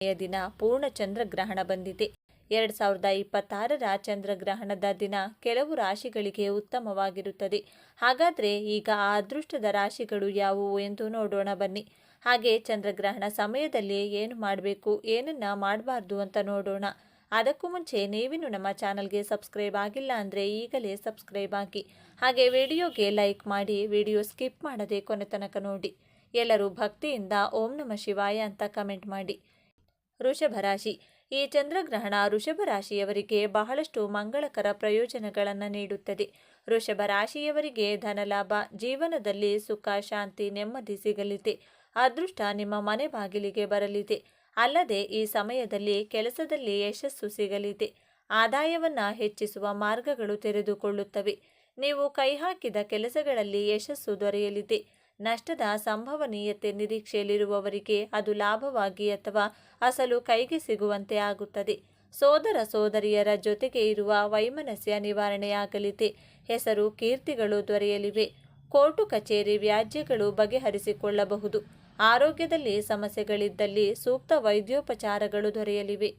ದಿನ ಪೂರ್ಣ ಚಂದ್ರಗ್ರಹಣ ಬಂದಿದೆ. 2026ರ ಚಂದ್ರಗ್ರಹಣದ ದಿನ ಕೆಲವು ರಾಶಿಗಳಿಗೆ ಉತ್ತಮವಾಗಿರುತ್ತದೆ. ಹಾಗಾದರೆ ಈಗ ಆ ಅದೃಷ್ಟದ ರಾಶಿಗಳು ಯಾವುವು ಎಂದು ನೋಡೋಣ ಬನ್ನಿ. ಹಾಗೆ ಚಂದ್ರಗ್ರಹಣ ಸಮಯದಲ್ಲಿ ಏನು ಮಾಡಬೇಕು, ಏನನ್ನ ಮಾಡಬಾರ್ದು ಅಂತ ನೋಡೋಣ. ಅದಕ್ಕೂ ಮುಂಚೆ ನೀವಿನ್ನು ನಮ್ಮ ಚಾನಲ್ಗೆ ಸಬ್ಸ್ಕ್ರೈಬ್ ಆಗಿಲ್ಲ ಅಂದರೆ ಈಗಲೇ ಸಬ್ಸ್ಕ್ರೈಬ್ ಆಗಿ, ಹಾಗೆ ವಿಡಿಯೋಗೆ ಲೈಕ್ ಮಾಡಿ, ವಿಡಿಯೋ ಸ್ಕಿಪ್ ಮಾಡದೆ ಕೊನೆ ತನಕ ನೋಡಿ. ಎಲ್ಲರೂ ಭಕ್ತಿಯಿಂದ ಓಂ ನಮಃ ಶಿವಾಯ ಅಂತ ಕಮೆಂಟ್ ಮಾಡಿ. ವೃಷಭ ರಾಶಿ. ಈ ಚಂದ್ರಗ್ರಹಣ ವೃಷಭ ರಾಶಿಯವರಿಗೆ ಬಹಳಷ್ಟು ಮಂಗಳಕರ ಪ್ರಯೋಜನಗಳನ್ನು ನೀಡುತ್ತದೆ. ವೃಷಭ ರಾಶಿಯವರಿಗೆ ಧನಲಾಭ, ಜೀವನದಲ್ಲಿ ಸುಖ, ಶಾಂತಿ, ನೆಮ್ಮದಿ ಸಿಗಲಿದೆ. ಅದೃಷ್ಟ ನಿಮ್ಮ ಮನೆ ಬಾಗಿಲಿಗೆ ಬರಲಿದೆ. ಅಲ್ಲದೆ ಈ ಸಮಯದಲ್ಲಿ ಕೆಲಸದಲ್ಲಿ ಯಶಸ್ಸು ಸಿಗಲಿದೆ. ಆದಾಯವನ್ನು ಹೆಚ್ಚಿಸುವ ಮಾರ್ಗಗಳು ತೆರೆದುಕೊಳ್ಳುತ್ತವೆ. ನೀವು ಕೈ ಹಾಕಿದ ಕೆಲಸಗಳಲ್ಲಿ ಯಶಸ್ಸು ದೊರೆಯಲಿದೆ. ನಷ್ಟದ ಸಂಭವನೀಯತೆ ನಿರೀಕ್ಷೆಯಲ್ಲಿರುವವರಿಗೆ ಅದು ಲಾಭವಾಗಿ ಅಥವಾ ಅಸಲು ಕೈಗೆ ಸಿಗುವಂತೆ ಆಗುತ್ತದೆ. ಸೋದರ ಸೋದರಿಯರ ಜೊತೆಗೆ ಇರುವ ವೈಮನಸ್ಯ ನಿವಾರಣೆಯಾಗಲಿದೆ. ಹೆಸರು ಕೀರ್ತಿಗಳು ದೊರೆಯಲಿವೆ. ಕೋರ್ಟು ಕಚೇರಿ ವ್ಯಾಜ್ಯಗಳು ಬಗೆಹರಿಸಿಕೊಳ್ಳಬಹುದು. ಆರೋಗ್ಯದಲ್ಲಿ ಸಮಸ್ಯೆಗಳಿದ್ದಲ್ಲಿ ಸೂಕ್ತ ವೈದ್ಯೋಪಚಾರಗಳು ದೊರೆಯಲಿವೆ.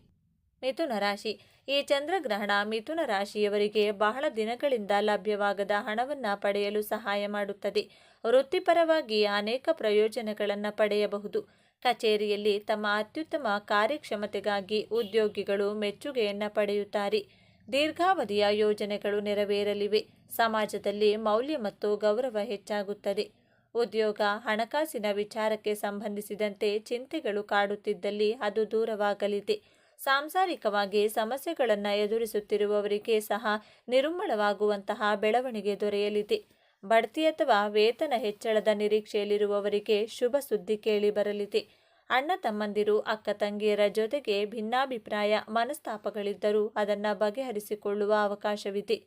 ಮಿಥುನ ರಾಶಿ. ಈ ಚಂದ್ರಗ್ರಹಣ ಮಿಥುನ ರಾಶಿಯವರಿಗೆ ಬಹಳ ದಿನಗಳಿಂದ ಲಭ್ಯವಾಗದ ಹಣವನ್ನು ಪಡೆಯಲು ಸಹಾಯ ಮಾಡುತ್ತದೆ. ವೃತ್ತಿಪರವಾಗಿ ಅನೇಕ ಪ್ರಯೋಜನಗಳನ್ನು ಪಡೆಯಬಹುದು. ಕಚೇರಿಯಲ್ಲಿ ತಮ್ಮ ಅತ್ಯುತ್ತಮ ಕಾರ್ಯಕ್ಷಮತೆಗಾಗಿ ಉದ್ಯೋಗಿಗಳು ಮೆಚ್ಚುಗೆಯನ್ನು ಪಡೆಯುತ್ತಾರೆ. ದೀರ್ಘಾವಧಿಯ ಯೋಜನೆಗಳು ನೆರವೇರಲಿವೆ. ಸಮಾಜದಲ್ಲಿ ಮೌಲ್ಯ ಮತ್ತು ಗೌರವ ಹೆಚ್ಚಾಗುತ್ತದೆ. ಉದ್ಯೋಗ, ಹಣಕಾಸಿನ ವಿಚಾರಕ್ಕೆ ಸಂಬಂಧಿಸಿದಂತೆ ಚಿಂತೆಗಳು ಕಾಡುತ್ತಿದ್ದಲ್ಲಿ ಅದು ದೂರವಾಗಲಿದೆ. ಸಾಂಸಾರಿಕವಾಗಿ ಸಮಸ್ಯೆಗಳನ್ನು ಎದುರಿಸುತ್ತಿರುವವರಿಗೆ ಸಹ ನಿರುಮ್ಮಳವಾಗುವಂತಹ ಬೆಳವಣಿಗೆ ದೊರೆಯಲಿದೆ. ಬಡ್ತಿ ಅಥವಾ ವೇತನ ಹೆಚ್ಚಳದ ನಿರೀಕ್ಷೆಯಲ್ಲಿರುವವರಿಗೆ ಶುಭ ಸುದ್ದಿ ಕೇಳಿ ಬರಲಿದೆ. ಅಣ್ಣ ತಮ್ಮಂದಿರು, ಅಕ್ಕ ತಂಗಿಯರ ಜೊತೆಗೆ ಭಿನ್ನಾಭಿಪ್ರಾಯ, ಮನಸ್ತಾಪಗಳಿದ್ದರೂ ಅದನ್ನು ಬಗೆಹರಿಸಿಕೊಳ್ಳುವ ಅವಕಾಶವಿದೆ.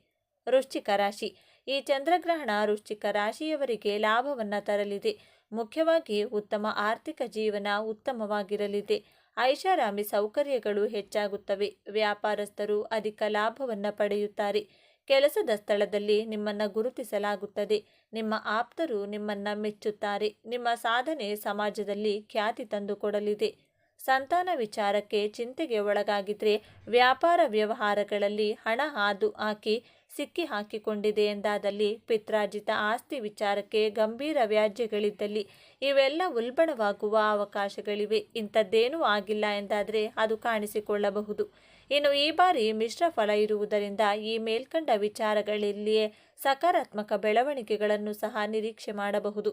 ವೃಶ್ಚಿಕ ರಾಶಿ. ಈ ಚಂದ್ರಗ್ರಹಣ ವೃಶ್ಚಿಕ ರಾಶಿಯವರಿಗೆ ಲಾಭವನ್ನು ತರಲಿದೆ. ಮುಖ್ಯವಾಗಿ ಉತ್ತಮ ಆರ್ಥಿಕ ಜೀವನ ಉತ್ತಮವಾಗಿರಲಿದೆ. ಐಷಾರಾಮಿ ಸೌಕರ್ಯಗಳು ಹೆಚ್ಚಾಗುತ್ತವೆ. ವ್ಯಾಪಾರಸ್ಥರು ಅಧಿಕ ಲಾಭವನ್ನು ಪಡೆಯುತ್ತಾರೆ. ಕೆಲಸದ ಸ್ಥಳದಲ್ಲಿ ನಿಮ್ಮನ್ನು ಗುರುತಿಸಲಾಗುತ್ತದೆ. ನಿಮ್ಮ ಆಪ್ತರು ನಿಮ್ಮನ್ನು ಮೆಚ್ಚುತ್ತಾರೆ. ನಿಮ್ಮ ಸಾಧನೆ ಸಮಾಜದಲ್ಲಿ ಖ್ಯಾತಿ ತಂದುಕೊಡಲಿದೆ. ಸಂತಾನ ವಿಚಾರಕ್ಕೆ ಚಿಂತೆಗೆ ಒಳಗಾಗಿದ್ರೆ, ವ್ಯಾಪಾರ ವ್ಯವಹಾರಗಳಲ್ಲಿ ಹಣ ಹಾದು ಹಾಕಿ ಸಿಕ್ಕಿ ಹಾಕಿಕೊಂಡಿದೆ ಎಂದಾದಲ್ಲಿ, ಪಿತ್ರಾರ್ಜಿತ ಆಸ್ತಿ ವಿಚಾರಕ್ಕೆ ಗಂಭೀರ ವ್ಯಾಜ್ಯಗಳಿದ್ದಲ್ಲಿ ಇವೆಲ್ಲ ಉಲ್ಬಣವಾಗುವ ಅವಕಾಶಗಳಿವೆ. ಇಂಥದ್ದೇನೂ ಆಗಿಲ್ಲ ಎಂದಾದರೆ ಅದು ಕಾಣಿಸಿಕೊಳ್ಳಬಹುದು. ಇನ್ನು ಈ ಬಾರಿ ಮಿಶ್ರ ಫಲ ಇರುವುದರಿಂದ ಈ ಮೇಲ್ಕಂಡ ವಿಚಾರಗಳಲ್ಲಿಯೇ ಸಕಾರಾತ್ಮಕ ಬೆಳವಣಿಗೆಗಳನ್ನು ಸಹ ನಿರೀಕ್ಷೆ ಮಾಡಬಹುದು.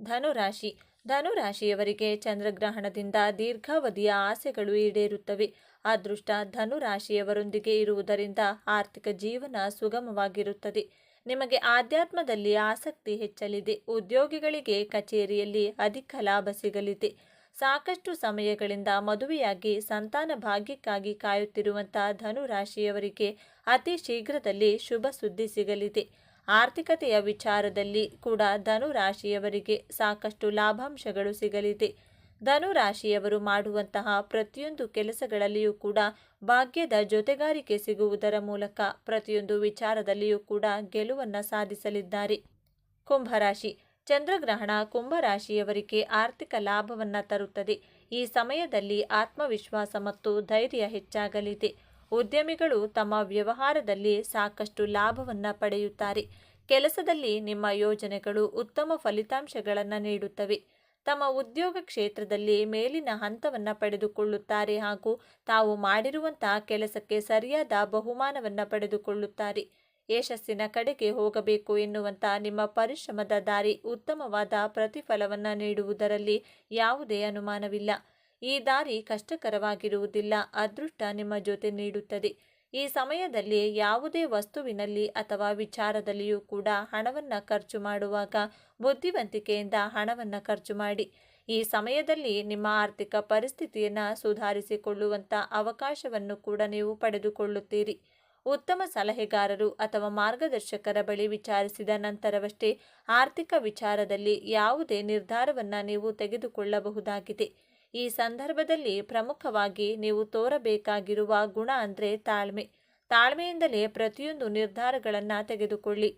ಧನುರಾಶಿ. ಧನುರಾಶಿಯವರಿಗೆ ಚಂದ್ರಗ್ರಹಣದಿಂದ ದೀರ್ಘಾವಧಿಯ ಆಸೆಗಳು ಈಡೇರುತ್ತವೆ. ಅದೃಷ್ಟ ಧನುರಾಶಿಯವರೊಂದಿಗೆ ಇರುವುದರಿಂದ ಆರ್ಥಿಕ ಜೀವನ ಸುಗಮವಾಗಿರುತ್ತದೆ. ನಿಮಗೆ ಆಧ್ಯಾತ್ಮದಲ್ಲಿ ಆಸಕ್ತಿ ಹೆಚ್ಚಲಿದೆ. ಉದ್ಯೋಗಿಗಳಿಗೆ ಕಚೇರಿಯಲ್ಲಿ ಅಧಿಕ ಲಾಭ ಸಿಗಲಿದೆ. ಸಾಕಷ್ಟು ಸಮಯಗಳಿಂದ ಮದುವೆಯಾಗಿ ಸಂತಾನ ಭಾಗ್ಯಕ್ಕಾಗಿ ಕಾಯುತ್ತಿರುವಂತಹ ಧನುರಾಶಿಯವರಿಗೆ ಅತಿ ಶೀಘ್ರದಲ್ಲಿ ಶುಭ ಸುದ್ದಿ ಸಿಗಲಿದೆ. ಆರ್ಥಿಕತೆಯ ವಿಚಾರದಲ್ಲಿ ಕೂಡ ಧನುರಾಶಿಯವರಿಗೆ ಸಾಕಷ್ಟು ಲಾಭಾಂಶಗಳು ಸಿಗಲಿದೆ. ಧನುರಾಶಿಯವರು ಮಾಡುವಂತಹ ಪ್ರತಿಯೊಂದು ಕೆಲಸಗಳಲ್ಲಿಯೂ ಕೂಡ ಭಾಗ್ಯದ ಜೊತೆಗಾರಿಕೆ ಸಿಗುವುದರ ಮೂಲಕ ಪ್ರತಿಯೊಂದು ವಿಚಾರದಲ್ಲಿಯೂ ಕೂಡ ಗೆಲುವನ್ನು ಸಾಧಿಸಲಿದ್ದಾರೆ. ಕುಂಭರಾಶಿ. ಚಂದ್ರಗ್ರಹಣ ಕುಂಭರಾಶಿಯವರಿಗೆ ಆರ್ಥಿಕ ಲಾಭವನ್ನು ತರುತ್ತದೆ. ಈ ಸಮಯದಲ್ಲಿ ಆತ್ಮವಿಶ್ವಾಸ ಮತ್ತು ಧೈರ್ಯ ಹೆಚ್ಚಾಗಲಿದೆ. ಉದ್ಯಮಿಗಳು ತಮ್ಮ ವ್ಯವಹಾರದಲ್ಲಿ ಸಾಕಷ್ಟು ಲಾಭವನ್ನು ಪಡೆಯುತ್ತಾರೆ. ಕೆಲಸದಲ್ಲಿ ನಿಮ್ಮ ಯೋಜನೆಗಳು ಉತ್ತಮ ಫಲಿತಾಂಶಗಳನ್ನು ನೀಡುತ್ತವೆ. ತಮ್ಮ ಉದ್ಯೋಗ ಕ್ಷೇತ್ರದಲ್ಲಿ ಮೇಲಿನ ಹಂತವನ್ನು ಪಡೆದುಕೊಳ್ಳುತ್ತಾರೆ ಹಾಗೂ ತಾವು ಮಾಡಿರುವಂತಹ ಕೆಲಸಕ್ಕೆ ಸರಿಯಾದ ಬಹುಮಾನವನ್ನು ಪಡೆದುಕೊಳ್ಳುತ್ತಾರೆ. ಯಶಸ್ಸಿನ ಕಡೆಗೆ ಹೋಗಬೇಕು ಎನ್ನುವಂಥ ನಿಮ್ಮ ಪರಿಶ್ರಮದ ದಾರಿ ಉತ್ತಮವಾದ ಪ್ರತಿಫಲವನ್ನು ನೀಡುವುದರಲ್ಲಿ ಯಾವುದೇ ಅನುಮಾನವಿಲ್ಲ. ಈ ದಾರಿ ಕಷ್ಟಕರವಾಗಿರುವುದಿಲ್ಲ. ಅದೃಷ್ಟ ನಿಮ್ಮ ಜೊತೆ ನೀಡುತ್ತದೆ. ಈ ಸಮಯದಲ್ಲಿ ಯಾವುದೇ ವಸ್ತುವಿನಲ್ಲಿ ಅಥವಾ ವಿಚಾರದಲ್ಲಿಯೂ ಕೂಡ ಹಣವನ್ನು ಖರ್ಚು ಮಾಡುವಾಗ ಬುದ್ಧಿವಂತಿಕೆಯಿಂದ ಹಣವನ್ನು ಖರ್ಚು ಮಾಡಿ. ಈ ಸಮಯದಲ್ಲಿ ನಿಮ್ಮ ಆರ್ಥಿಕ ಪರಿಸ್ಥಿತಿಯನ್ನು ಸುಧಾರಿಸಿಕೊಳ್ಳುವಂಥ ಅವಕಾಶವನ್ನು ಕೂಡ ನೀವು ಪಡೆದುಕೊಳ್ಳುತ್ತೀರಿ. ಉತ್ತಮ ಸಲಹೆಗಾರರು ಅಥವಾ ಮಾರ್ಗದರ್ಶಕರ ಬಳಿ ವಿಚಾರಿಸಿದ ನಂತರವಷ್ಟೇ ಆರ್ಥಿಕ ವಿಚಾರದಲ್ಲಿ ಯಾವುದೇ ನಿರ್ಧಾರವನ್ನು ನೀವು ತೆಗೆದುಕೊಳ್ಳಬಹುದಾಗಿದೆ. ಈ ಸಂದರ್ಭದಲ್ಲಿ ಪ್ರಮುಖವಾಗಿ ನೀವು ತೋರಬೇಕಾಗಿರುವ ಗುಣ ಅಂದರೆ ತಾಳ್ಮೆ. ತಾಳ್ಮೆಯಿಂದಲೇ ಪ್ರತಿಯೊಂದು ನಿರ್ಧಾರಗಳನ್ನು ತೆಗೆದುಕೊಳ್ಳಿ.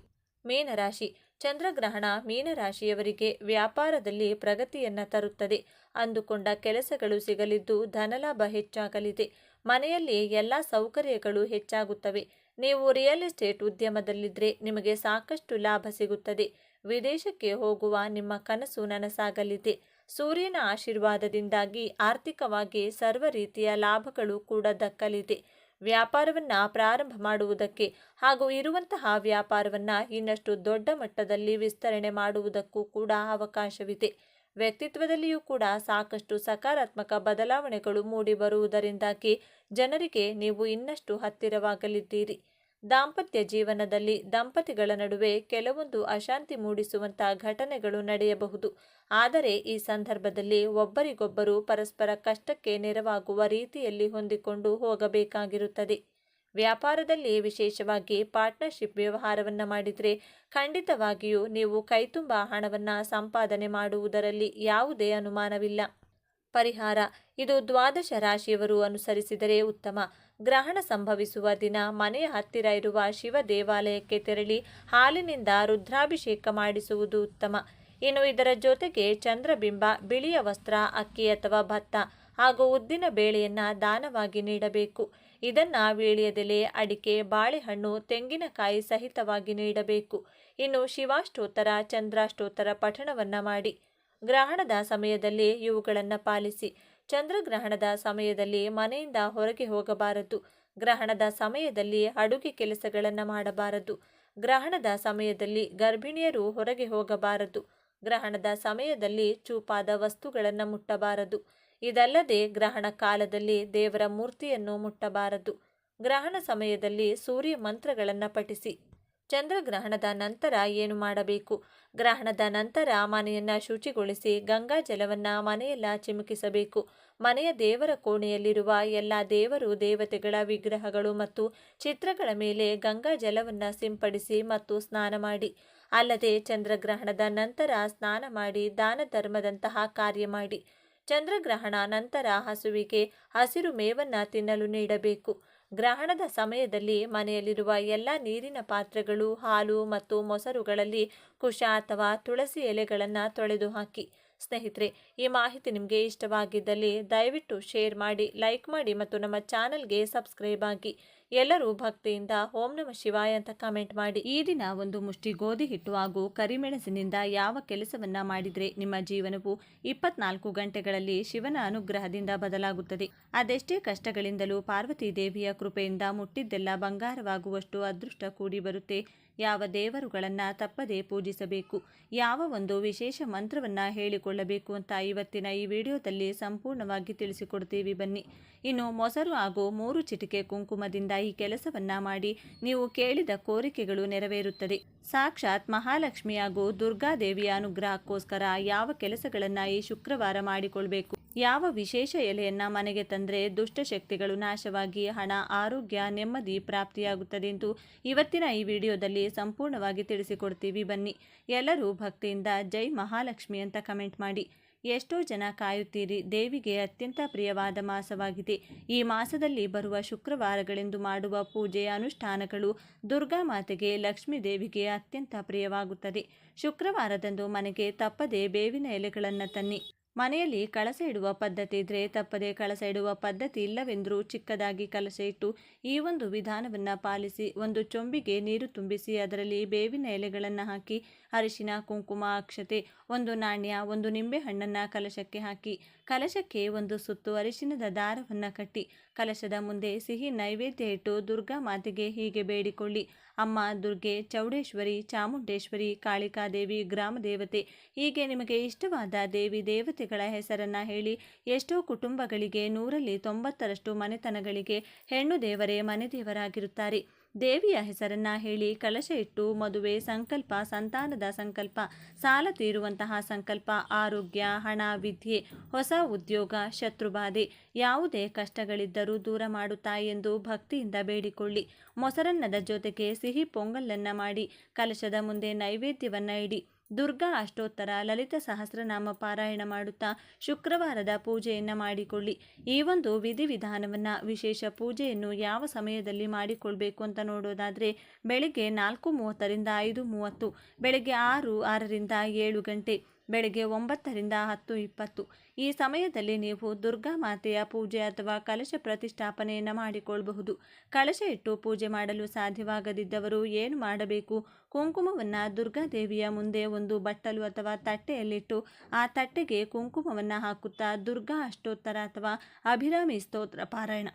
ಮೀನರಾಶಿ. ಚಂದ್ರಗ್ರಹಣ ಮೀನರಾಶಿಯವರಿಗೆ ವ್ಯಾಪಾರದಲ್ಲಿ ಪ್ರಗತಿಯನ್ನ ತರುತ್ತದೆ. ಅಂದುಕೊಂಡ ಕೆಲಸಗಳು ಸಿಗಲಿದ್ದು ಧನಲಾಭ ಹೆಚ್ಚಾಗಲಿದೆ. ಮನೆಯಲ್ಲಿ ಎಲ್ಲ ಸೌಕರ್ಯಗಳು ಹೆಚ್ಚಾಗುತ್ತವೆ. ನೀವು ರಿಯಲ್ ಎಸ್ಟೇಟ್ ಉದ್ಯಮದಲ್ಲಿದ್ದರೆ ನಿಮಗೆ ಸಾಕಷ್ಟು ಲಾಭ ಸಿಗುತ್ತದೆ. ವಿದೇಶಕ್ಕೆ ಹೋಗುವ ನಿಮ್ಮ ಕನಸು ನನಸಾಗಲಿದೆ. ಸೂರ್ಯನ ಆಶೀರ್ವಾದದಿಂದಾಗಿ ಆರ್ಥಿಕವಾಗಿ ಸರ್ವ ರೀತಿಯ ಲಾಭಗಳು ಕೂಡ ದಕ್ಕಲಿದೆ. ವ್ಯಾಪಾರವನ್ನ ಪ್ರಾರಂಭ ಮಾಡುವುದಕ್ಕೆ ಹಾಗೂ ಇರುವಂತಹ ವ್ಯಾಪಾರವನ್ನ ಇನ್ನಷ್ಟು ದೊಡ್ಡ ಮಟ್ಟದಲ್ಲಿ ವಿಸ್ತರಣೆ ಮಾಡುವುದಕ್ಕೂ ಕೂಡ ಅವಕಾಶವಿದೆ. ವ್ಯಕ್ತಿತ್ವದಲ್ಲಿಯೂ ಕೂಡ ಸಾಕಷ್ಟು ಸಕಾರಾತ್ಮಕ ಬದಲಾವಣೆಗಳು ಮೂಡಿ ಬರುವುದರಿಂದಾಗಿ ಜನರಿಗೆ ನೀವು ಇನ್ನಷ್ಟು ಹತ್ತಿರವಾಗಲಿದ್ದೀರಿ. ದಾಂಪತ್ಯ ಜೀವನದಲ್ಲಿ ದಂಪತಿಗಳ ನಡುವೆ ಕೆಲವೊಂದು ಅಶಾಂತಿ ಮೂಡಿಸುವಂಥ ಘಟನೆಗಳು ನಡೆಯಬಹುದು. ಆದರೆ ಈ ಸಂದರ್ಭದಲ್ಲಿ ಒಬ್ಬರಿಗೊಬ್ಬರು ಪರಸ್ಪರ ಕಷ್ಟಕ್ಕೆ ನೆರವಾಗುವ ರೀತಿಯಲ್ಲಿ ಹೊಂದಿಕೊಂಡು ಹೋಗಬೇಕಾಗಿರುತ್ತದೆ. ವ್ಯಾಪಾರದಲ್ಲಿ ವಿಶೇಷವಾಗಿ ಪಾರ್ಟ್ನರ್ಶಿಪ್ ವ್ಯವಹಾರವನ್ನು ಮಾಡಿದರೆ ಖಂಡಿತವಾಗಿಯೂ ನೀವು ಕೈತುಂಬ ಹಣವನ್ನು ಸಂಪಾದನೆ ಮಾಡುವುದರಲ್ಲಿ ಯಾವುದೇ ಅನುಮಾನವಿಲ್ಲ. ಪರಿಹಾರ: ಇದು ದ್ವಾದಶ ರಾಶಿಯವರು ಅನುಸರಿಸಿದರೆ ಉತ್ತಮ. ಗ್ರಹಣ ಸಂಭವಿಸುವ ದಿನ ಮನೆಯ ಹತ್ತಿರ ಇರುವ ಶಿವ ದೇವಾಲಯಕ್ಕೆ ತೆರಳಿ ಹಾಲಿನಿಂದ ರುದ್ರಾಭಿಷೇಕ ಮಾಡಿಸುವುದು ಉತ್ತಮ. ಇನ್ನು ಇದರ ಜೊತೆಗೆ ಚಂದ್ರಬಿಂಬ, ಬಿಳಿಯ ವಸ್ತ್ರ, ಅಕ್ಕಿ ಅಥವಾ ಭತ್ತ ಹಾಗೂ ಉದ್ದಿನ ಬೇಳೆಯನ್ನ ದಾನವಾಗಿ ನೀಡಬೇಕು. ಇದನ್ನ ವೀಳ್ಯದೆಲೆ, ಅಡಿಕೆ, ಬಾಳೆಹಣ್ಣು, ತೆಂಗಿನಕಾಯಿ ಸಹಿತವಾಗಿ ನೀಡಬೇಕು. ಇನ್ನು ಶಿವಾಷ್ಟೋತ್ತರ, ಚಂದ್ರಾಷ್ಟೋತ್ತರ ಪಠಣವನ್ನ ಮಾಡಿ. ಗ್ರಹಣದ ಸಮಯದಲ್ಲಿ ಇವುಗಳನ್ನು ಪಾಲಿಸಿ. ಚಂದ್ರಗ್ರಹಣದ ಸಮಯದಲ್ಲಿ ಮನೆಯಿಂದ ಹೊರಗೆ ಹೋಗಬಾರದು. ಗ್ರಹಣದ ಸಮಯದಲ್ಲಿ ಅಡುಗೆ ಕೆಲಸಗಳನ್ನು ಮಾಡಬಾರದು. ಗ್ರಹಣದ ಸಮಯದಲ್ಲಿ ಗರ್ಭಿಣಿಯರು ಹೊರಗೆ ಹೋಗಬಾರದು. ಗ್ರಹಣದ ಸಮಯದಲ್ಲಿ ಚೂಪಾದ ವಸ್ತುಗಳನ್ನು ಮುಟ್ಟಬಾರದು. ಇದಲ್ಲದೆ ಗ್ರಹಣ ಕಾಲದಲ್ಲಿ ದೇವರ ಮೂರ್ತಿಯನ್ನು ಮುಟ್ಟಬಾರದು. ಗ್ರಹಣ ಸಮಯದಲ್ಲಿ ಸೂರ್ಯ ಮಂತ್ರಗಳನ್ನು ಪಠಿಸಿ. ಚಂದ್ರಗ್ರಹಣದ ನಂತರ ಏನು ಮಾಡಬೇಕು? ಗ್ರಹಣದ ನಂತರ ಮನೆಯನ್ನು ಶುಚಿಗೊಳಿಸಿ ಗಂಗಾ ಜಲವನ್ನು ಮನೆಯೆಲ್ಲ ಚಿಮುಕಿಸಬೇಕು. ಮನೆಯ ದೇವರ ಕೋಣೆಯಲ್ಲಿರುವ ಎಲ್ಲ ದೇವರು ದೇವತೆಗಳ ವಿಗ್ರಹಗಳು ಮತ್ತು ಚಿತ್ರಗಳ ಮೇಲೆ ಗಂಗಾ ಜಲವನ್ನು ಸಿಂಪಡಿಸಿ ಮತ್ತು ಸ್ನಾನ ಮಾಡಿ. ಅಲ್ಲದೆ ಚಂದ್ರಗ್ರಹಣದ ನಂತರ ಸ್ನಾನ ಮಾಡಿ ದಾನ ಧರ್ಮದಂತಹ ಕಾರ್ಯ ಮಾಡಿ. ಚಂದ್ರಗ್ರಹಣ ನಂತರ ಹಸುವಿಗೆ ಹಸಿರು ಮೇವನ್ನು ತಿನ್ನಲು ನೀಡಬೇಕು. ಗ್ರಹಣದ ಸಮಯದಲ್ಲಿ ಮನೆಯಲ್ಲಿರುವ ಎಲ್ಲ ನೀರಿನ ಪಾತ್ರೆಗಳು, ಹಾಲು ಮತ್ತು ಮೊಸರುಗಳಲ್ಲಿ ಕುಶ ಅಥವಾ ತುಳಸಿ ಎಲೆಗಳನ್ನು ತೊಳೆದು ಹಾಕಿ. ಸ್ನೇಹಿತರೆ, ಈ ಮಾಹಿತಿ ನಿಮಗೆ ಇಷ್ಟವಾಗಿದ್ದಲ್ಲಿ ದಯವಿಟ್ಟು ಶೇರ್ ಮಾಡಿ, ಲೈಕ್ ಮಾಡಿ ಮತ್ತು ನಮ್ಮ ಚಾನಲ್ಗೆ ಸಬ್ಸ್ಕ್ರೈಬ್ ಆಗಿ. ಎಲ್ಲರೂ ಭಕ್ತಿಯಿಂದ ಓಂ ನಮಃ ಶಿವಾಯ ಅಂತ ಕಮೆಂಟ್ ಮಾಡಿ. ಈ ದಿನ ಒಂದು ಮುಷ್ಟಿ ಗೋಧಿ ಹಿಟ್ಟು ಹಾಗೂ ಕರಿಮೆಣಸಿನಿಂದ ಯಾವ ಕೆಲಸವನ್ನ ಮಾಡಿದರೆ ನಿಮ್ಮ ಜೀವನವು 24 ಗಂಟೆಗಳಲ್ಲಿ ಶಿವನ ಅನುಗ್ರಹದಿಂದ ಬದಲಾಗುತ್ತದೆ. ಅದೆಷ್ಟೇ ಕಷ್ಟಗಳಿಂದಲೂ ಪಾರ್ವತಿ ದೇವಿಯ ಕೃಪೆಯಿಂದ ಮುಟ್ಟಿದ್ದೆಲ್ಲ ಬಂಗಾರವಾಗುವಷ್ಟು ಅದೃಷ್ಟ ಕೂಡಿ ಬರುತ್ತೆ. ಯಾವ ದೇವರುಗಳನ್ನ ತಪ್ಪದೇ ಪೂಜಿಸಬೇಕು, ಯಾವ ಒಂದು ವಿಶೇಷ ಮಂತ್ರವನ್ನ ಹೇಳಿಕೊಳ್ಳಬೇಕು ಅಂತ ಇವತ್ತಿನ ಈ ವಿಡಿಯೋದಲ್ಲಿ ಸಂಪೂರ್ಣವಾಗಿ ತಿಳಿಸಿಕೊಡ್ತೀವಿ, ಬನ್ನಿ. ಇನ್ನು ಮೊಸರು ಹಾಗೂ 3 ಚಿಟಿಕೆ ಕುಂಕುಮದಿಂದ ಈ ಕೆಲಸವನ್ನ ಮಾಡಿ ನೀವು ಕೇಳಿದ ಕೋರಿಕೆಗಳು ನೆರವೇರುತ್ತದೆ. ಸಾಕ್ಷಾತ್ ಮಹಾಲಕ್ಷ್ಮಿ ಹಾಗೂ ದುರ್ಗಾದೇವಿಯ ಅನುಗ್ರಹಕ್ಕೋಸ್ಕರ ಯಾವ ಕೆಲಸಗಳನ್ನ ಈ ಶುಕ್ರವಾರ ಮಾಡಿಕೊಳ್ಬೇಕು, ಯಾವ ವಿಶೇಷ ಎಲೆಯನ್ನ ಮನೆಗೆ ತಂದರೆ ದುಷ್ಟಶಕ್ತಿಗಳು ನಾಶವಾಗಿ ಹಣ, ಆರೋಗ್ಯ, ನೆಮ್ಮದಿ ಪ್ರಾಪ್ತಿಯಾಗುತ್ತದೆ ಎಂದು ಇವತ್ತಿನ ಈ ವಿಡಿಯೋದಲ್ಲಿ ಸಂಪೂರ್ಣವಾಗಿ ತಿಳಿಸಿಕೊಡ್ತೀವಿ, ಬನ್ನಿ. ಎಲ್ಲರೂ ಭಕ್ತಿಯಿಂದ ಜೈ ಮಹಾಲಕ್ಷ್ಮಿ ಅಂತ ಕಮೆಂಟ್ ಮಾಡಿ. ಎಷ್ಟೋ ಜನ ಕಾಯುತ್ತೀರಿ, ದೇವಿಗೆ ಅತ್ಯಂತ ಪ್ರಿಯವಾದ ಮಾಸವಾಗಿದೆ. ಈ ಮಾಸದಲ್ಲಿ ಬರುವ ಶುಕ್ರವಾರಗಳೆಂದು ಮಾಡುವ ಪೂಜೆ ಅನುಷ್ಠಾನಗಳು ದುರ್ಗಾ ಮಾತೆಗೆ, ಲಕ್ಷ್ಮೀ ದೇವಿಗೆ ಅತ್ಯಂತ ಪ್ರಿಯವಾಗುತ್ತದೆ. ಶುಕ್ರವಾರದಂದು ಮನೆಗೆ ತಪ್ಪದೆ ಬೇವಿನ ಎಲೆಗಳನ್ನು ತನ್ನಿ. ಮನೆಯಲ್ಲಿ ಕಳಸ ಇಡುವ ಪದ್ಧತಿ ಇದ್ರೆ ತಪ್ಪದೆ ಕಳಸ ಇಡುವ ಪದ್ಧತಿ ಇಲ್ಲವೆಂದರೂ ಚಿಕ್ಕದಾಗಿ ಕಲಶ ಇಟ್ಟು ಈ ಒಂದು ವಿಧಾನವನ್ನು ಪಾಲಿಸಿ. ಒಂದು ಚೊಂಬಿಗೆ ನೀರು ತುಂಬಿಸಿ ಅದರಲ್ಲಿ ಬೇವಿನ ಎಲೆಗಳನ್ನು ಹಾಕಿ ಅರಿಶಿನ, ಕುಂಕುಮ, ಅಕ್ಷತೆ, ಒಂದು ನಾಣ್ಯ, ಒಂದು ನಿಂಬೆಹಣ್ಣನ್ನು ಕಲಶಕ್ಕೆ ಹಾಕಿ ಕಲಶಕ್ಕೆ ಒಂದು ಸುತ್ತು ಅರಿಶಿನದ ದಾರವನ್ನು ಕಟ್ಟಿ ಕಲಶದ ಮುಂದೆ ಸಿಹಿ ನೈವೇದ್ಯ ಇಟ್ಟು ದುರ್ಗಾ ಮಾತೆಗೆ ಹೀಗೆ ಬೇಡಿಕೊಳ್ಳಿ: ಅಮ್ಮ ದುರ್ಗೆ, ಚೌಡೇಶ್ವರಿ, ಚಾಮುಂಡೇಶ್ವರಿ, ಕಾಳಿಕಾದೇವಿ, ಗ್ರಾಮ ದೇವತೆ, ಹೀಗೆ ನಿಮಗೆ ಇಷ್ಟವಾದ ದೇವಿ ದೇವತೆಗಳ ಹೆಸರನ್ನ ಹೇಳಿ. ಎಷ್ಟೋ ಕುಟುಂಬಗಳಿಗೆ 100ರಲ್ಲಿ 90ರಷ್ಟು ಮನೆತನಗಳಿಗೆ ಹೆಣ್ಣು ದೇವರೇ ಮನೆ ದೇವರಾಗಿರುತ್ತಾರೆ. ದೇವಿಯ ಹೆಸರನ್ನ ಹೇಳಿ ಕಲಶ ಇಟ್ಟು ಮದುವೆ ಸಂಕಲ್ಪ, ಸಂತಾನದ ಸಂಕಲ್ಪ, ಸಾಲ ತೀರುವಂತಹ ಸಂಕಲ್ಪ, ಆರೋಗ್ಯ, ಹಣ, ವಿದ್ಯೆ, ಹೊಸ ಉದ್ಯೋಗ, ಶತ್ರುಬಾಧೆ, ಯಾವುದೇ ಕಷ್ಟಗಳಿದ್ದರೂ ದೂರ ಮಾಡುತ್ತಾ ಎಂದು ಭಕ್ತಿಯಿಂದ ಬೇಡಿಕೊಳ್ಳಿ. ಮೊಸರನ್ನದ ಜೊತೆಗೆ ಸಿಹಿ ಪೊಂಗಲನ್ನು ಮಾಡಿ ಕಲಶದ ಮುಂದೆ ನೈವೇದ್ಯವನ್ನ ಇಡಿ. ದುರ್ಗಾ ಅಷ್ಟೋತ್ತರ ಲಲಿತ ಸಹಸ್ರನಾಮ ಪಾರಾಯಣ ಮಾಡುತ್ತಾ ಶುಕ್ರವಾರದ ಪೂಜೆಯನ್ನು ಮಾಡಿಕೊಳ್ಳಿ. ಈ ಒಂದು ವಿಧಿವಿಧಾನವನ್ನು, ವಿಶೇಷ ಪೂಜೆಯನ್ನು ಯಾವ ಸಮಯದಲ್ಲಿ ಮಾಡಿಕೊಳ್ಬೇಕು ಅಂತ ನೋಡೋದಾದರೆ ಬೆಳಿಗ್ಗೆ 4:30ರಿಂದ 5:30, ಬೆಳಗ್ಗೆ 6ರಿಂದ 7 ಗಂಟೆ, ಬೆಳಗ್ಗೆ 9ರಿಂದ 10:20 ಈ ಸಮಯದಲ್ಲಿ ನೀವು ದುರ್ಗಾ ಮಾತೆಯ ಪೂಜೆ ಅಥವಾ ಕಲಶ ಪ್ರತಿಷ್ಠಾಪನೆಯನ್ನು ಮಾಡಿಕೊಳ್ಳಬಹುದು. ಕಲಶ ಇಟ್ಟು ಪೂಜೆ ಮಾಡಲು ಸಾಧ್ಯವಾಗದಿದ್ದವರು ಏನು ಮಾಡಬೇಕು? ಕುಂಕುಮವನ್ನು ದುರ್ಗಾದೇವಿಯ ಮುಂದೆ ಒಂದು ಬಟ್ಟಲು ಅಥವಾ ತಟ್ಟೆಯಲ್ಲಿಟ್ಟು ಆ ತಟ್ಟೆಗೆ ಕುಂಕುಮವನ್ನು ಹಾಕುತ್ತಾ ದುರ್ಗಾ ಅಷ್ಟೋತ್ತರ ಅಥವಾ ಅಭಿರಾಮಿ ಸ್ತೋತ್ರ ಪಾರಾಯಣ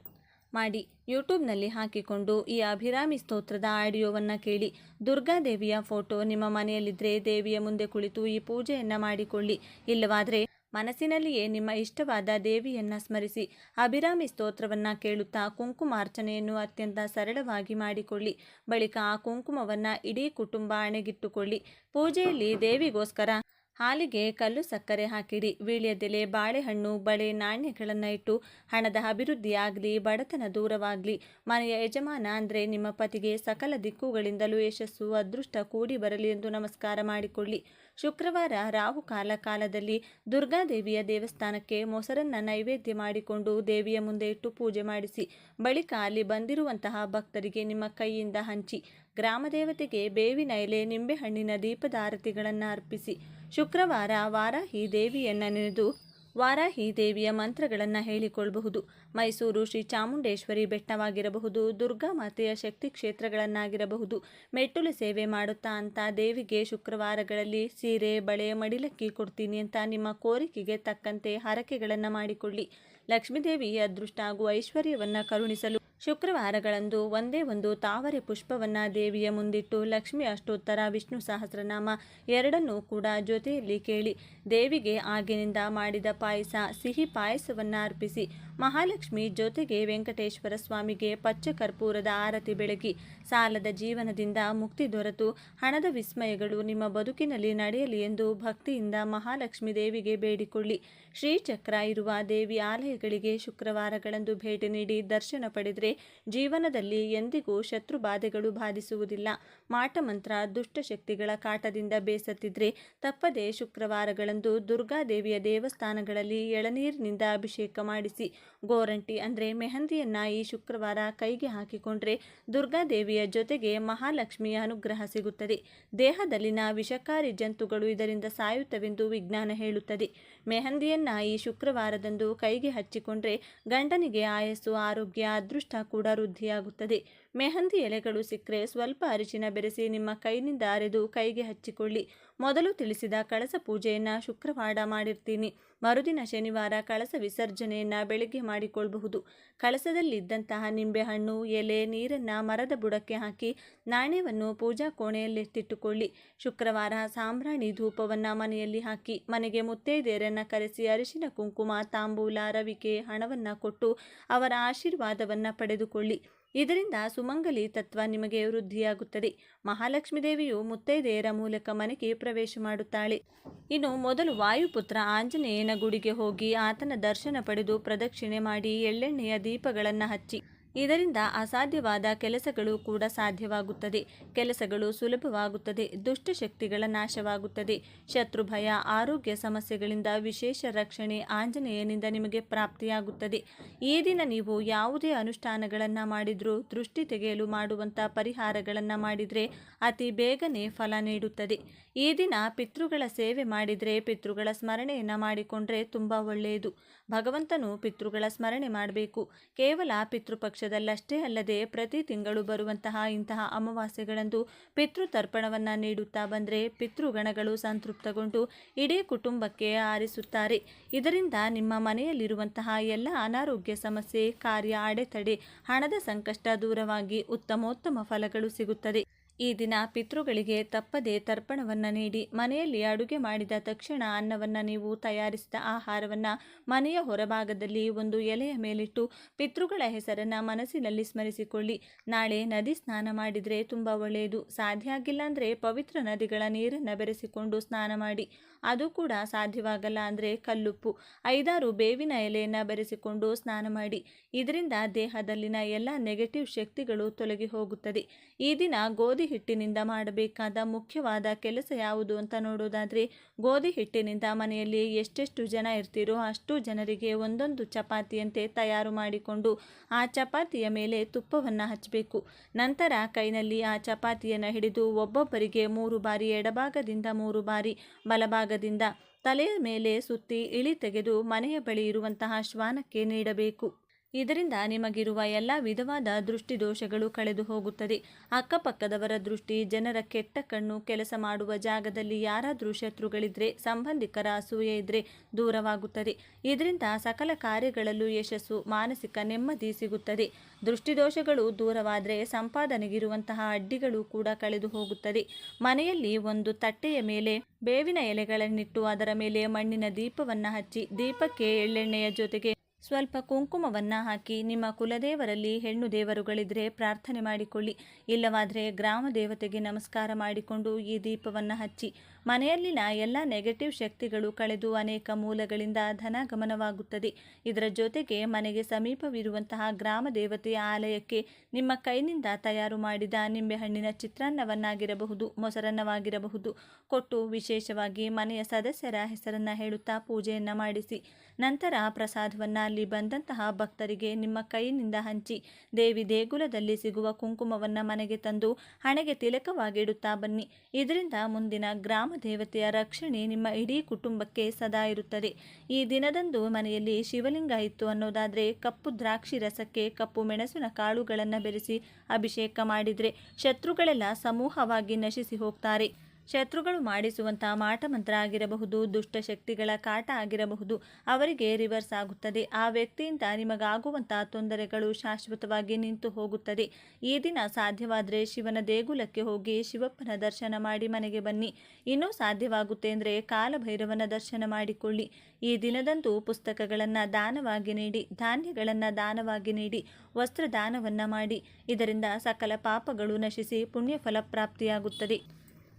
ಮಾಡಿ ಯೂಟ್ಯೂಬ್ನಲ್ಲಿ ಹಾಕಿಕೊಂಡು ಈ ಅಭಿರಾಮಿ ಸ್ತೋತ್ರದ ಆಡಿಯೋವನ್ನು ಕೇಳಿ. ದುರ್ಗಾದೇವಿಯ ಫೋಟೋ ನಿಮ್ಮ ಮನೆಯಲ್ಲಿದ್ದರೆ ದೇವಿಯ ಮುಂದೆ ಕುಳಿತು ಈ ಪೂಜೆಯನ್ನು ಮಾಡಿಕೊಳ್ಳಿ. ಇಲ್ಲವಾದರೆ ಮನಸ್ಸಿನಲ್ಲಿಯೇ ನಿಮ್ಮ ಇಷ್ಟವಾದ ದೇವಿಯನ್ನು ಸ್ಮರಿಸಿ ಅಭಿರಾಮಿ ಸ್ತೋತ್ರವನ್ನು ಕೇಳುತ್ತಾ ಕುಂಕುಮಾರ್ಚನೆಯನ್ನು ಅತ್ಯಂತ ಸರಳವಾಗಿ ಮಾಡಿಕೊಳ್ಳಿ. ಬಳಿಕ ಆ ಕುಂಕುಮವನ್ನು ಇಡೀ ಕುಟುಂಬ ಹಣೆಗಿಟ್ಟುಕೊಳ್ಳಿ. ಪೂಜೆಯಲ್ಲಿ ದೇವಿಗೋಸ್ಕರ ಹಾಲಿಗೆ ಕಲ್ಲು ಸಕ್ಕರೆ ಹಾಕಿಡಿ. ವೀಳ್ಯದೆಲೆ, ಬಾಳೆಹಣ್ಣು, ಬಳೆ, ನಾಣ್ಯಗಳನ್ನು ಇಟ್ಟು ಹಣದ ಅಭಿವೃದ್ಧಿಯಾಗಲಿ, ಬಡತನ ದೂರವಾಗಲಿ, ಮನೆಯ ಯಜಮಾನ ಅಂದರೆ ನಿಮ್ಮ ಪತಿಗೆ ಸಕಲ ದಿಕ್ಕುಗಳಿಂದಲೂ ಯಶಸ್ಸು, ಅದೃಷ್ಟ ಕೂಡಿ ಬರಲಿ ಎಂದು ನಮಸ್ಕಾರ ಮಾಡಿಕೊಳ್ಳಿ. ಶುಕ್ರವಾರ ರಾಹುಕಾಲ ಕಾಲದಲ್ಲಿ ದುರ್ಗಾದೇವಿಯ ದೇವಸ್ಥಾನಕ್ಕೆ ಮೊಸರನ್ನು ನೈವೇದ್ಯ ಮಾಡಿಕೊಂಡು ದೇವಿಯ ಮುಂದೆ ಇಟ್ಟು ಪೂಜೆ ಮಾಡಿಸಿ. ಬಳಿಕ ಅಲ್ಲಿ ಬಂದಿರುವಂತಹ ಭಕ್ತರಿಗೆ ನಿಮ್ಮ ಕೈಯಿಂದ ಹಂಚಿ. ಗ್ರಾಮ ದೇವತೆಗೆ ಬೇವಿನ ಎಲೆ, ನಿಂಬೆಹಣ್ಣಿನ ದೀಪದ ಆರತಿಗಳನ್ನು ಅರ್ಪಿಸಿ. ಶುಕ್ರವಾರ ವಾರಾಹಿ ದೇವಿಯನ್ನು ನೆನೆದು ವಾರಾಹಿ ದೇವಿಯ ಮಂತ್ರಗಳನ್ನು ಹೇಳಿಕೊಳ್ಳಬಹುದು. ಮೈಸೂರು ಶ್ರೀ ಚಾಮುಂಡೇಶ್ವರಿ ಬೆಟ್ಟವಾಗಿರಬಹುದು, ದುರ್ಗಾ ಮಾತೆಯ ಶಕ್ತಿ ಕ್ಷೇತ್ರಗಳನ್ನಾಗಿರಬಹುದು. ಮೆಟ್ಟಲು ಸೇವೆ ಮಾಡುತ್ತಾ ಅಂತ ದೇವಿಗೆ ಶುಕ್ರವಾರಗಳಲ್ಲಿ ಸೀರೆ, ಬಳೆ, ಮಡಿಲಕ್ಕಿ ಕೊಡ್ತೀನಿ ಅಂತ ನಿಮ್ಮ ಕೋರಿಕೆಗೆ ತಕ್ಕಂತೆ ಹರಕೆಗಳನ್ನು ಮಾಡಿಕೊಳ್ಳಿ. ಲಕ್ಷ್ಮೀದೇವಿ ಅದೃಷ್ಟ ಹಾಗೂ ಐಶ್ವರ್ಯವನ್ನು ಕರುಣಿಸಲು ಶುಕ್ರವಾರಗಳಂದು ಒಂದೇ ಒಂದು ತಾವರೆ ಪುಷ್ಪವನ್ನು ದೇವಿಯ ಮುಂದಿಟ್ಟು ಲಕ್ಷ್ಮಿ ಅಷ್ಟೋತ್ತರ, ವಿಷ್ಣು ಸಹಸ್ರನಾಮ ಎರಡನ್ನೂ ಕೂಡ ಜೊತೆಯಲ್ಲಿ ಕೇಳಿ ದೇವಿಗೆ ಆಗಿನಿಂದ ಮಾಡಿದ ಪಾಯಸ, ಸಿಹಿ ಪಾಯಸವನ್ನು ಅರ್ಪಿಸಿ. ಮಹಾಲಕ್ಷ್ಮಿ ಜೊತೆಗೆ ವೆಂಕಟೇಶ್ವರ ಸ್ವಾಮಿಗೆ ಪಚ್ಚ ಕರ್ಪೂರದ ಆರತಿ ಬೆಳಗಿ ಸಾಲದ ಜೀವನದಿಂದ ಮುಕ್ತಿ ದೊರೆತು ಹಣದ ವಿಸ್ಮಯಗಳು ನಿಮ್ಮ ಬದುಕಿನಲ್ಲಿ ನಡೆಯಲಿ ಎಂದು ಭಕ್ತಿಯಿಂದ ಮಹಾಲಕ್ಷ್ಮಿ ದೇವಿಗೆ ಬೇಡಿಕೊಳ್ಳಿ. ಶ್ರೀಚಕ್ರ ಇರುವ ದೇವಿ ಆಲಯಗಳಿಗೆ ಶುಕ್ರವಾರಗಳಂದು ಭೇಟಿ ನೀಡಿ ದರ್ಶನ ಪಡೆದರೆ ಜೀವನದಲ್ಲಿ ಎಂದಿಗೂ ಶತ್ರು ಬಾಧೆಗಳು ಬಾಧಿಸುವುದಿಲ್ಲ. ಮಾಟಮಂತ್ರ, ದುಷ್ಟಶಕ್ತಿಗಳ ಕಾಟದಿಂದ ಬೇಸತ್ತಿದ್ರೆ ತಪ್ಪದೆ ಶುಕ್ರವಾರಗಳಂದು ದುರ್ಗಾದೇವಿಯ ದೇವಸ್ಥಾನಗಳಲ್ಲಿ ಎಳನೀರಿನಿಂದ ಅಭಿಷೇಕ ಮಾಡಿಸಿ. ಗೋರಂಟಿ ಅಂದರೆ ಮೆಹಂದಿಯನ್ನು ಈ ಶುಕ್ರವಾರ ಕೈಗೆ ಹಾಕಿಕೊಂಡ್ರೆ ದುರ್ಗಾದೇವಿಯ ಜೊತೆಗೆ ಮಹಾಲಕ್ಷ್ಮಿಯ ಅನುಗ್ರಹ ಸಿಗುತ್ತದೆ. ದೇಹದಲ್ಲಿನ ವಿಷಕಾರಿ ಜಂತುಗಳು ಇದರಿಂದ ಸಾಯುತ್ತವೆಂದು ವಿಜ್ಞಾನ ಹೇಳುತ್ತದೆ. ಮೆಹಂದಿಯನ್ನು ಈ ಶುಕ್ರವಾರದಂದು ಕೈಗೆ ಹಚ್ಚಿಕೊಂಡ್ರೆ ಗಂಡನಿಗೆ ಆಯಸ್ಸು, ಆರೋಗ್ಯ, ಅದೃಷ್ಟ ಕೂಡ ವೃದ್ಧಿಯಾಗುತ್ತದೆ. ಮೆಹಂದಿ ಎಲೆಗಳು ಸಿಕ್ಕರೆ ಸ್ವಲ್ಪ ಅರಿಶಿನ ಬೆರೆಸಿ ನಿಮ್ಮ ಕೈನಿಂದ ಅರೆದು ಕೈಗೆ ಹಚ್ಚಿಕೊಳ್ಳಿ. ಮೊದಲು ತಿಳಿಸಿದ ಕಳಸ ಪೂಜೆಯನ್ನು ಶುಕ್ರವಾರ ಮಾಡಿರ್ತೀನಿ. ಮರುದಿನ ಶನಿವಾರ ಕಳಸ ವಿಸರ್ಜನೆಯನ್ನು ಬೆಳಗ್ಗೆ ಮಾಡಿಕೊಳ್ಳಬಹುದು. ಕಳಸದಲ್ಲಿದ್ದಂತಹ ನಿಂಬೆಹಣ್ಣು, ಎಲೆ, ನೀರನ್ನು ಮರದ ಬುಡಕ್ಕೆ ಹಾಕಿ ನಾಣ್ಯವನ್ನು ಪೂಜಾ ಕೋಣೆಯಲ್ಲಿಟ್ಟಿಟ್ಟುಕೊಳ್ಳಿ. ಶುಕ್ರವಾರ ಸಾಂಬ್ರಾಣಿ ಧೂಪವನ್ನು ಮನೆಯಲ್ಲಿ ಹಾಕಿ ಮನೆಗೆ ಮುತ್ತೈದೆಯರನ್ನು ಕರೆಸಿ ಅರಿಶಿನ, ಕುಂಕುಮ, ತಾಂಬೂಲ, ರವಿಕೆ, ಹಣವನ್ನು ಕೊಟ್ಟು ಅವರ ಆಶೀರ್ವಾದವನ್ನು ಪಡೆದುಕೊಳ್ಳಿ. ಇದರಿಂದ ಸುಮಂಗಲಿ ತತ್ವ ನಿಮಗೆ ವೃದ್ಧಿಯಾಗುತ್ತದೆ. ಮಹಾಲಕ್ಷ್ಮೀ ದೇವಿಯು ಮುತ್ತೈದೆಯರ ಮೂಲಕ ಮನೆಗೆ ಪ್ರವೇಶ ಮಾಡುತ್ತಾಳೆ. ಇನ್ನು ಮೊದಲು ವಾಯುಪುತ್ರ ಆಂಜನೇಯನ ಗುಡಿಗೆ ಹೋಗಿ ಆತನ ದರ್ಶನ ಪಡೆದು ಪ್ರದಕ್ಷಿಣೆ ಮಾಡಿ ಎಳ್ಳೆಣ್ಣೆಯ ದೀಪಗಳನ್ನು ಹಚ್ಚಿ. ಇದರಿಂದ ಅಸಾಧ್ಯವಾದ ಕೆಲಸಗಳು ಕೂಡ ಸಾಧ್ಯವಾಗುತ್ತದೆ. ಕೆಲಸಗಳು ಸುಲಭವಾಗುತ್ತದೆ. ದುಷ್ಟಶಕ್ತಿಗಳ ನಾಶವಾಗುತ್ತದೆ. ಶತ್ರು ಭಯ, ಆರೋಗ್ಯ ಸಮಸ್ಯೆಗಳಿಂದ ವಿಶೇಷ ರಕ್ಷಣೆ ಆಂಜನೇಯನಿಂದ ನಿಮಗೆ ಪ್ರಾಪ್ತಿಯಾಗುತ್ತದೆ. ಈ ದಿನ ನೀವು ಯಾವುದೇ ಅನುಷ್ಠಾನಗಳನ್ನು ಮಾಡಿದರೂ, ದೃಷ್ಟಿ ತೆಗೆಯಲು ಮಾಡುವಂಥ ಪರಿಹಾರಗಳನ್ನು ಮಾಡಿದರೆ ಅತಿ ಬೇಗನೆ ಫಲ ನೀಡುತ್ತದೆ. ಈ ದಿನ ಪಿತೃಗಳ ಸೇವೆ ಮಾಡಿದರೆ, ಪಿತೃಗಳ ಸ್ಮರಣೆಯನ್ನು ಮಾಡಿಕೊಂಡ್ರೆ ತುಂಬ ಒಳ್ಳೆಯದು. ಭಗವಂತನು ಪಿತೃಗಳ ಸ್ಮರಣೆ ಮಾಡಬೇಕು. ಕೇವಲ ಪಿತೃಪಕ್ಷದಲ್ಲಷ್ಟೇ ಅಲ್ಲದೆ ಪ್ರತಿ ತಿಂಗಳು ಬರುವಂತಹ ಇಂತಹ ಅಮಾವಾಸ್ಯೆಗಳಂದು ಪಿತೃತರ್ಪಣವನ್ನು ನೀಡುತ್ತಾ ಬಂದರೆ ಪಿತೃಗಣಗಳು ಸಂತೃಪ್ತಗೊಂಡು ಇಡೀ ಕುಟುಂಬಕ್ಕೆ ಆರಿಸುತ್ತಾರೆ. ಇದರಿಂದ ನಿಮ್ಮ ಮನೆಯಲ್ಲಿರುವಂತಹ ಎಲ್ಲ ಅನಾರೋಗ್ಯ ಸಮಸ್ಯೆ, ಕಾರ್ಯ ಅಡೆತಡೆ, ಹಣದ ಸಂಕಷ್ಟ ದೂರವಾಗಿ ಉತ್ತಮೋತ್ತಮ ಫಲಗಳು ಸಿಗುತ್ತದೆ. ಈ ದಿನ ಪಿತೃಗಳಿಗೆ ತಪ್ಪದೆ ತರ್ಪಣವನ್ನು ನೀಡಿ ಮನೆಯಲ್ಲಿ ಅಡುಗೆ ಮಾಡಿದ ತಕ್ಷಣ ಅನ್ನವನ್ನು ನೀವು ತಯಾರಿಸಿದ ಆಹಾರವನ್ನು ಮನೆಯ ಹೊರಭಾಗದಲ್ಲಿ ಒಂದು ಎಲೆಯ ಮೇಲಿಟ್ಟು ಪಿತೃಗಳ ಹೆಸರನ್ನು ಮನಸ್ಸಿನಲ್ಲಿ ಸ್ಮರಿಸಿಕೊಳ್ಳಿ. ನಾಳೆ ನದಿ ಸ್ನಾನ ಮಾಡಿದರೆ ತುಂಬ ಒಳ್ಳೆಯದು. ಸಾಧ್ಯ ಆಗಿಲ್ಲ ಅಂದರೆ ಪವಿತ್ರ ನದಿಗಳ ನೀರನ್ನು ಬೆರೆಸಿಕೊಂಡು ಸ್ನಾನ ಮಾಡಿ. ಅದು ಕೂಡ ಸಾಧ್ಯವಾಗಲ್ಲ ಅಂದರೆ ಕಲ್ಲುಪ್ಪು, 5-6 ಬೇವಿನ ಎಲೆಯನ್ನು ಬೆರೆಸಿಕೊಂಡು ಸ್ನಾನ ಮಾಡಿ. ಇದರಿಂದ ದೇಹದಲ್ಲಿನ ಎಲ್ಲ ನೆಗೆಟಿವ್ ಶಕ್ತಿಗಳು ತೊಲಗಿ ಹೋಗುತ್ತದೆ. ಈ ದಿನ ಗೋಧಿ ಹಿಟ್ಟಿನಿಂದ ಮಾಡಬೇಕಾದ ಮುಖ್ಯವಾದ ಕೆಲಸ ಯಾವುದು ಅಂತ ನೋಡೋದಾದರೆ, ಗೋಧಿ ಹಿಟ್ಟಿನಿಂದ ಮನೆಯಲ್ಲಿ ಎಷ್ಟೆಷ್ಟು ಜನ ಇರ್ತೀರೋ ಅಷ್ಟು ಜನರಿಗೆ ಒಂದೊಂದು ಚಪಾತಿಯಂತೆ ತಯಾರು ಮಾಡಿಕೊಂಡು ಆ ಚಪಾತಿಯ ಮೇಲೆ ತುಪ್ಪವನ್ನು ಹಚ್ಚಬೇಕು. ನಂತರ ಕೈನಲ್ಲಿ ಆ ಚಪಾತಿಯನ್ನು ಹಿಡಿದು ಒಬ್ಬೊಬ್ಬರಿಗೆ 3 ಬಾರಿ ಎಡಭಾಗದಿಂದ 3 ಬಾರಿ ಬಲಭಾಗದಿಂದ ತಲೆಯ ಮೇಲೆ ಸುತ್ತಿ ಇಳಿ ತೆಗೆದು ಮನೆಯ ಬಳಿ ಇರುವಂತಹ ಶ್ವಾನಕ್ಕೆ ನೀಡಬೇಕು. ಇದರಿಂದ ನಿಮಗಿರುವ ಎಲ್ಲ ವಿಧವಾದ ದೃಷ್ಟಿ ದೋಷಗಳು ಕಳೆದು ಹೋಗುತ್ತದೆ. ಅಕ್ಕಪಕ್ಕದವರ ದೃಷ್ಟಿ, ಜನರ ಕೆಟ್ಟ ಕಣ್ಣು, ಕೆಲಸ ಮಾಡುವ ಜಾಗದಲ್ಲಿ ಯಾರಾದರೂ ಶತ್ರುಗಳಿದ್ರೆ, ಸಂಬಂಧಿಕರ ಅಸೂಯೆ ಇದ್ರೆ ದೂರವಾಗುತ್ತದೆ. ಇದರಿಂದ ಸಕಲ ಕಾರ್ಯಗಳಲ್ಲೂ ಯಶಸ್ಸು, ಮಾನಸಿಕ ನೆಮ್ಮದಿ ಸಿಗುತ್ತದೆ. ದೃಷ್ಟಿದೋಷಗಳು ದೂರವಾದರೆ ಸಂಪಾದನೆಗಿರುವಂತಹ ಅಡ್ಡಿಗಳು ಕೂಡ ಕಳೆದು ಹೋಗುತ್ತದೆ. ಮನೆಯಲ್ಲಿ ಒಂದು ತಟ್ಟೆಯ ಮೇಲೆ ಬೇವಿನ ಎಲೆಗಳನ್ನಿಟ್ಟು ಅದರ ಮೇಲೆ ಮಣ್ಣಿನ ದೀಪವನ್ನು ಹಚ್ಚಿ, ದೀಪಕ್ಕೆ ಎಳ್ಳೆಣ್ಣೆಯ ಜೊತೆಗೆ ಸ್ವಲ್ಪ ಕುಂಕುಮವನ್ನು ಹಾಕಿ ನಿಮ್ಮ ಕುಲದೇವರಲ್ಲಿ ಹೆಣ್ಣು ದೇವರುಗಳಿದ್ರೆ ಪ್ರಾರ್ಥನೆ ಮಾಡಿಕೊಳ್ಳಿ. ಇಲ್ಲವಾದರೆ ಗ್ರಾಮ ದೇವತೆಗೆ ನಮಸ್ಕಾರ ಮಾಡಿಕೊಂಡು ಈ ದೀಪವನ್ನು ಹಚ್ಚಿ. ಮನೆಯಲ್ಲಿನ ಎಲ್ಲ ನೆಗೆಟಿವ್ ಶಕ್ತಿಗಳು ಕಳೆದು ಅನೇಕ ಮೂಲಗಳಿಂದ ಧನಗಮನವಾಗುತ್ತದೆ. ಇದರ ಜೊತೆಗೆ ಮನೆಗೆ ಸಮೀಪವಿರುವಂತಹ ಗ್ರಾಮ ದೇವತೆಯ ಆಲಯಕ್ಕೆ ನಿಮ್ಮ ಕೈನಿಂದ ತಯಾರು ಮಾಡಿದ ನಿಂಬೆಹಣ್ಣಿನ ಚಿತ್ರಾನ್ನವನ್ನಾಗಿರಬಹುದು, ಮೊಸರನ್ನವಾಗಿರಬಹುದು ಕೊಟ್ಟು ವಿಶೇಷವಾಗಿ ಮನೆಯ ಸದಸ್ಯರ ಹೆಸರನ್ನು ಹೇಳುತ್ತಾ ಪೂಜೆಯನ್ನು ಮಾಡಿಸಿ. ನಂತರ ಪ್ರಸಾದವನ್ನು ಅಲ್ಲಿ ಬಂದಂತಹ ಭಕ್ತರಿಗೆ ನಿಮ್ಮ ಕೈಯಿಂದ ಹಂಚಿ ದೇವಿ ದೇಗುಲದಲ್ಲಿ ಸಿಗುವ ಕುಂಕುಮವನ್ನು ಮನೆಗೆ ತಂದು ಹಣೆಗೆ ತಿಲಕವಾಗಿಡುತ್ತಾ ಬನ್ನಿ. ಇದರಿಂದ ಮುಂದಿನ ಗ್ರಾಮ ದೇವತೆಯ ರಕ್ಷಣೆ ನಿಮ್ಮ ಇಡೀ ಕುಟುಂಬಕ್ಕೆ ಸದಾ ಇರುತ್ತದೆ. ಈ ದಿನದಂದು ಮನೆಯಲ್ಲಿ ಶಿವಲಿಂಗ ಇತ್ತು ಅನ್ನೋದಾದರೆ ಕಪ್ಪು ದ್ರಾಕ್ಷಿ ರಸಕ್ಕೆ ಕಪ್ಪು ಮೆಣಸಿನ ಕಾಳುಗಳನ್ನು ಬೆರೆಸಿ ಅಭಿಷೇಕ ಮಾಡಿದರೆ ಶತ್ರುಗಳೆಲ್ಲ ಸಮೂಹವಾಗಿ ನಶಿಸಿ ಹೋಗ್ತಾರೆ. ಶತ್ರುಗಳು ಮಾಡಿಸುವಂತಹ ಮಾಟಮಂತ್ರ ಆಗಿರಬಹುದು, ದುಷ್ಟಶಕ್ತಿಗಳ ಕಾಟ ಆಗಿರಬಹುದು, ಅವರಿಗೆ ರಿವರ್ಸ್ ಆಗುತ್ತದೆ. ಆ ವ್ಯಕ್ತಿಯಿಂದ ನಿಮಗಾಗುವಂತಹ ತೊಂದರೆಗಳು ಶಾಶ್ವತವಾಗಿ ನಿಂತು ಹೋಗುತ್ತದೆ. ಈ ದಿನ ಸಾಧ್ಯವಾದರೆ ಶಿವನ ದೇಗುಲಕ್ಕೆ ಹೋಗಿ ಶಿವಪ್ಪನ ದರ್ಶನ ಮಾಡಿ ಮನೆಗೆ ಬನ್ನಿ. ಇನ್ನೂ ಸಾಧ್ಯವಾಗುತ್ತೆ ಅಂದರೆ ಕಾಲಭೈರವನ ದರ್ಶನ ಮಾಡಿಕೊಳ್ಳಿ. ಈ ದಿನದಂದು ಪುಸ್ತಕಗಳನ್ನು ದಾನವಾಗಿ ನೀಡಿ, ಧಾನ್ಯಗಳನ್ನು ದಾನವಾಗಿ ನೀಡಿ, ವಸ್ತ್ರ ದಾನವನ್ನು ಮಾಡಿ. ಇದರಿಂದ ಸಕಲ ಪಾಪಗಳು ನಶಿಸಿ ಪುಣ್ಯ ಫಲಪ್ರಾಪ್ತಿಯಾಗುತ್ತದೆ.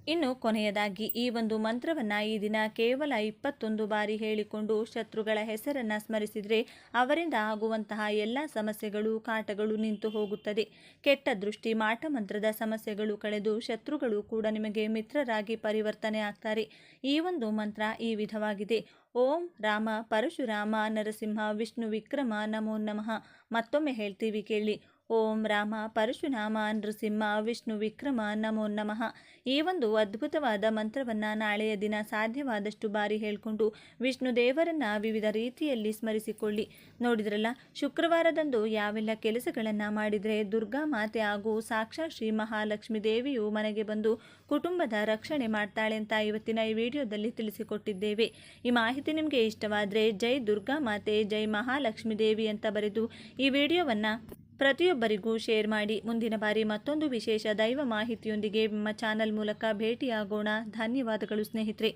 ಇನ್ನು ಕೊನೆಯದಾಗಿ ಈ ಒಂದು ಮಂತ್ರವನ್ನು ಈ ದಿನ ಕೇವಲ 21 ಬಾರಿ ಹೇಳಿಕೊಂಡು ಶತ್ರುಗಳ ಹೆಸರನ್ನು ಸ್ಮರಿಸಿದರೆ ಅವರಿಂದ ಆಗುವಂತಹ ಎಲ್ಲ ಸಮಸ್ಯೆಗಳು, ಕಾಟಗಳು ನಿಂತು ಹೋಗುತ್ತದೆ. ಕೆಟ್ಟ ದೃಷ್ಟಿ, ಮಾಟಮಂತ್ರದ ಸಮಸ್ಯೆಗಳು ಕಳೆದು ಶತ್ರುಗಳು ಕೂಡ ನಿಮಗೆ ಮಿತ್ರರಾಗಿ ಪರಿವರ್ತನೆ ಆಗ್ತಾರೆ. ಈ ಒಂದು ಮಂತ್ರ ಈ ವಿಧವಾಗಿದೆ: ಓಂ ರಾಮ ಪರಶುರಾಮ ನರಸಿಂಹ ವಿಷ್ಣು ವಿಕ್ರಮ ನಮೋ ನಮಃ. ಮತ್ತೊಮ್ಮೆ ಹೇಳ್ತೀವಿ ಕೇಳಿ: ಓಂ ರಾಮ ಪರಶುರಾಮ ನೃಸಿಂಹ ವಿಷ್ಣು ವಿಕ್ರಮ ನಮೋ ನಮಃ. ಈ ಒಂದು ಅದ್ಭುತವಾದ ಮಂತ್ರವನ್ನು ನಾಳೆಯ ದಿನ ಸಾಧ್ಯವಾದಷ್ಟು ಬಾರಿ ಹೇಳಿಕೊಂಡು ವಿಷ್ಣು ದೇವರನ್ನು ವಿವಿಧ ರೀತಿಯಲ್ಲಿ ಸ್ಮರಿಸಿಕೊಳ್ಳಿ. ನೋಡಿದ್ರಲ್ಲ, ಶುಕ್ರವಾರದಂದು ಯಾವೆಲ್ಲ ಕೆಲಸಗಳನ್ನು ಮಾಡಿದರೆ ದುರ್ಗಾ ಮಾತೆ ಹಾಗೂ ಸಾಕ್ಷಾತ್ ಶ್ರೀ ಮಹಾಲಕ್ಷ್ಮಿ ದೇವಿಯು ಮನೆಗೆ ಬಂದು ಕುಟುಂಬದ ರಕ್ಷಣೆ ಮಾಡ್ತಾಳೆ ಅಂತ ಇವತ್ತಿನ ಈ ವಿಡಿಯೋದಲ್ಲಿ ತಿಳಿಸಿಕೊಟ್ಟಿದ್ದೇವೆ. ಈ ಮಾಹಿತಿ ನಿಮಗೆ ಇಷ್ಟವಾದರೆ ಜೈ ದುರ್ಗಾ ಮಾತೆ, ಜೈ ಮಹಾಲಕ್ಷ್ಮಿ ದೇವಿ ಅಂತ ಬರೆದು ಈ ವಿಡಿಯೋವನ್ನು ಪ್ರತಿಯೊಬ್ಬರಿಗೂ ಶೇರ್ ಮಾಡಿ. ಮುಂದಿನ ಬಾರಿ ಮತ್ತೊಂದು ವಿಶೇಷ ದೈವ ಮಾಹಿತಿಯೊಂದಿಗೆ ನಿಮ್ಮ ಚಾನಲ್ ಮೂಲಕ ಭೇಟಿಯಾಗೋಣ. ಧನ್ಯವಾದಗಳು ಸ್ನೇಹಿತರೆ.